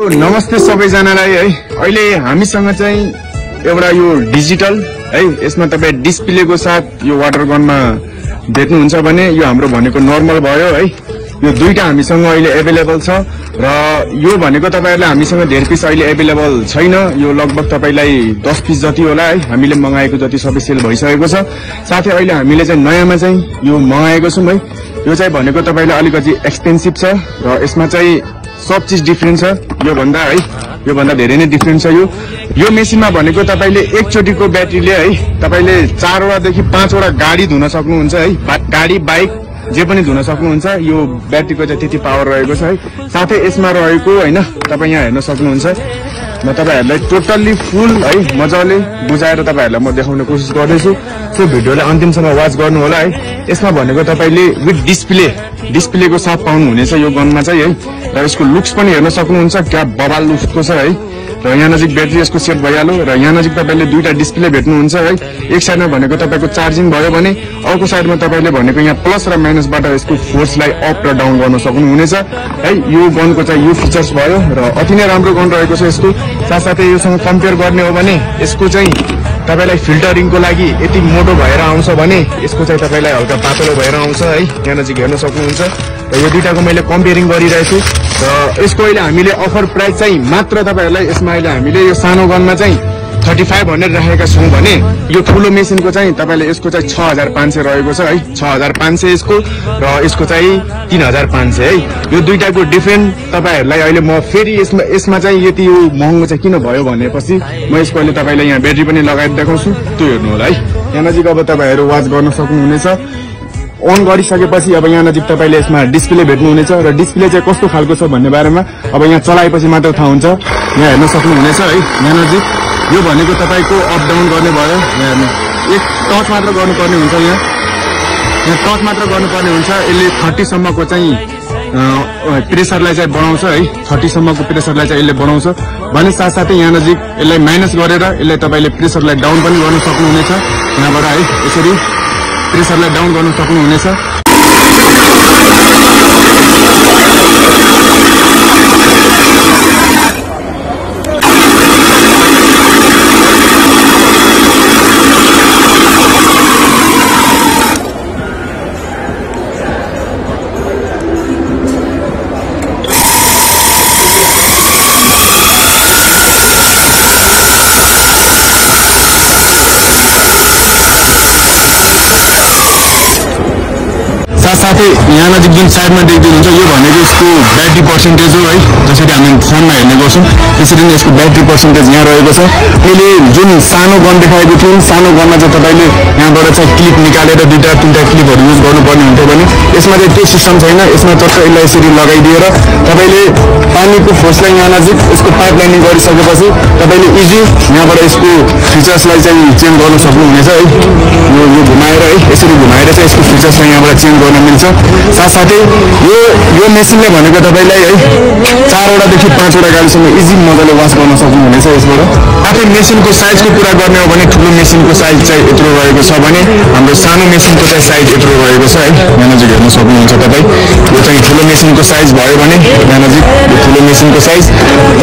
नमस्ते सबैजनालाई है। अहिले हामीसँग चाहिँ एउटा यो डिजिटल है, यसमा तपाईँ डिस्प्लेको साथ यो वाटर गनमा देख्नुहुन्छ भने यो हाम्रो भनेको नर्मल भयो है। यो दुईटा हामीसँग अहिले एभाइलेबल छ र यो भनेको तपाईहरुले हामीसँग धेरै पिस अहिले एभाइलेबल छैन। यो लगभग तपाईलाई 10 पिस जति होला है। हामीले मंगाएको जति सबै सेल भइसकेको छ। साथै अहिले हामीले चाहिँ नयाँमा चाहिँ यो मंगाएको छौं है। यो चाहिँ भनेको तपाईलाई अलिकति एक्सपेन्सिभ छ र यसमा चाहिँ सब चीज डिफरेन्ट छ। यो भन्दा है, यो भन्दा धेरै नै डिफरेन्ट छ। यो मेसिनमा भनेको तपाईले एकचोटीको ब्याट्रीले है तपाईले 4 वटा देखि 5 वटा गाडी धुन सक्नुहुन्छ है। गाडी बाइक जे पनि धुन सक्नुहुन्छ। यो ब्याट्रीको चाहिँ त्यति पावर रहेको छ है। साथै यसमा रहेको हैन तपाई यहाँ हेर्न सक्नुहुन्छ। म तपाईहरुलाई टोटल्ली फुल है मजाले बुझाएर तपाईहरुलाई म देखाउने कोसिस गर्दैछु। सो भिडियोलाई अन्तिमसम्म वाच गर्नु होला है। यसमा भनेको तपाईले विथ डिस्प्लेको साथ पाउनु हुनेछ यो गनमा चाहिँ है। र यसको लुक्स पनि हेर्न सक्नुहुन्छ, क्या बबाल लुक्सको छ है। र यहाँ नजिक ब्याट्री यसको सेट भइहाल्यो र यहाँ नजिक तपाईले दुईटा डिस्प्ले भेट्नुहुन्छ है। एक साइडमा भनेको तपाईको चार्जिङ भयो भने अर्को साइडमा तपाईले भनेको यहाँ प्लस र माइनसबाट यसको फोर्सलाई अप र डाउन गर्न सक्नुहुनेछ है। यो गनको चाहिँ यो फिचर्स भयो र अति नै राम्रो गन रहेको छ यसको। साथसाथै योसँग कम्पेयर गर्ने हो भने यसको चाहिँ तपाईलाई फिल्टरिङको लागि यति मोटो भएर आउँछ भने यसको चाहिँ तपाईलाई हल्का पातलो भएर आउँछ है। यहाँ नजिक हेर्न सक्नुहुन्छ। र यो दुईटाको मैले कम्पेयरिङ गरिरहेछु र यसको अहिले हामीले अफर प्राइस चाहिँ मात्र तपाईहरुलाई यसमा अहिले हामीले यो सानो गनमा चाहिँ 3500 राखेका छौं भने यो ठुलो मेसिनको चाहिँ तपाईले यसको चाहिँ 6500 रहेको छ है। 6500 यसको र यसको चाहिँ 3500 है। यो दुईटाको डिफरेन्ट तपाईहरुलाई अहिले म फेरि यसमा चाहिँ यति यो महँगो चाहिँ किन भयो भनेपछि म यसको अहिले तपाईलाई यहाँ ब्याट्री पनि लगाएर देखाउँछु। त्यो हेर्नु होला है। यहाँ नजिक अब तपाईहरु वाच गर्न सक्नुहुनेछ। अन गरिसकेपछि अब यहाँ नजिक तपाईले यसमा डिस्प्ले भेट्नुहुनेछ र डिस्प्ले चाहिँ कस्तो खालको छ भन्ने बारेमा अब यहाँ चलाएपछि मात्र थाहा हुन्छ। यहाँ हेर्न सक्नुहुनेछ है। यहाँ नजिक यो भनेको तपाईको अप डाउन गर्ने भयो। यहाँ हेर्नु एक टच मात्र गर्नुपर्ने हुन्छ। यहाँ टच मात्र गर्नुपर्ने हुन्छ। यसले 30 सम्मको चाहिँ प्रेसरलाई चाहिँ बढाउँछ है। 30 सम्मको प्रेसरलाई चाहिँ यसले बढाउँछ भने साथसाथै यहाँ नजिक यसलाई माइनस गरेर यसलाई तपाईले प्रेसरलाई डाउन पनि गर्न सक्नुहुनेछ। यहाँबाट है यसरी प्रेसरलाई डाउन गर्न सक्नुहुनेछ। साथै यहाँ नजिक जुन साइडमा देख्नुहुन्छ यो भनेको यसको ब्याट्री पर्सेन्टेज हो है। जसरी हामी फोनमा हेर्ने गर्छौं त्यसरी नै यसको ब्याट्री पर्सेन्टेज यहाँ रहेको छ। मैले जुन सानो गन देखाएको थिएँ, सानो गनमा चाहिँ तपाईले यहाँबाट चाहिँ क्लिप निकालेर दुईटा तीनटा क्लिपहरु युज गर्नुपर्ने हुन्थ्यो भने यसमा चाहिँ त्यो सिस्टम छैन। यसमा चक्क यसलाई यसरी लगाइदिएर तपाईले पानीको फोर्सलाई यहाँ नजिक यसको पाइप लाइनिङ गरिसकेपछि तपाईले इजी यहाँबाट यसको फिचर्सलाई चाहिँ चेन्ज गर्न सक्नुहुनेछ है। यो घुमाएर है यसरी घुमाएर चाहिँ यसको फिचर्सलाई यहाँबाट चेन्ज गर्न मिल्छ। साथसाथै यो मेसिनले भनेको तपाईलाई है 4 वटा देखि 5 वटा गाडीसम्म इजी मजाले वास गर्न सक्नुहुनेछ यसबाट। साथै मेसिनको साइजको कुरा गर्ने हो भने ठुलो मेसिनको साइज चाहिँ यत्रो रहेको छ भने हाम्रो सानो मेसिनको चाहिँ साइज यत्रो रहेको छ है। यहाँ नजिक हेर्न सक्नुहुन्छ तपाई। यो चाहिँ ठुलो मेसिनको साइज भयो भने यहाँ नजिक यो ठुलो मेसिनको साइज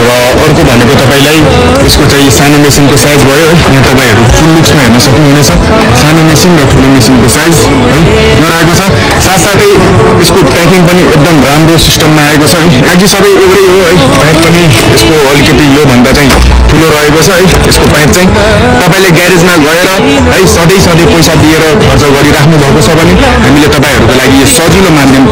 र अर्को भनेको तपाईलाई यसको चाहिँ सानो मेसिनको साइज भयो है। यहाँ तपाईहरु फुल लुक्समा हेर्न सक्नुहुनेछ सानो मेसिन र ठुलो मेसिनको साइज है रहेको छ। साथसाथै यसको प्याकिङ पनि एकदम राम्रो सिस्टममा आएको छ है। बाँकी सबै एउटै हो है। पाइप पनि यसको अलिकति यो भन्दा चाहिँ ठुलो रहेको छ है। यसको पाइप चाहिँ तपाईले ग्यारेजमा गएर है सधैँ पैसा दिएर खर्च गरिराख्नु भएको छ भने हामीले तपाईहरुको लागि यो सजिलो माध्यम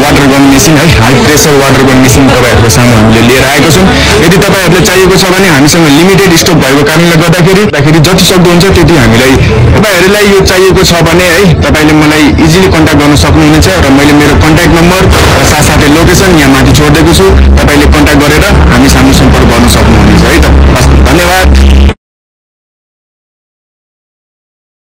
वाटर गन मेसिन है, high pressure water gun machine तपाईहरुको सामु हामीले लिएर आएको छौं। यदि तपाईहरुले चाहिएको छ भने हामीसँग लिमिटेड स्टक भएको कारणले गर्दाखेरि जति सक्दो हुन्छ त्यति हामीलाई तपाईहरुलाई यो चाहिएको छ भने है तपाईले मलाई इजिली कन्ट्याक्ट गर्न सक्नुहुनेछ र मैले मेरो कन्ट्याक्ट नम्बर र साथसाथै लोकेसन यहाँ माथि छोडिदिएको छु। तपाईले कन्ट्याक्ट गरेर हामीसँग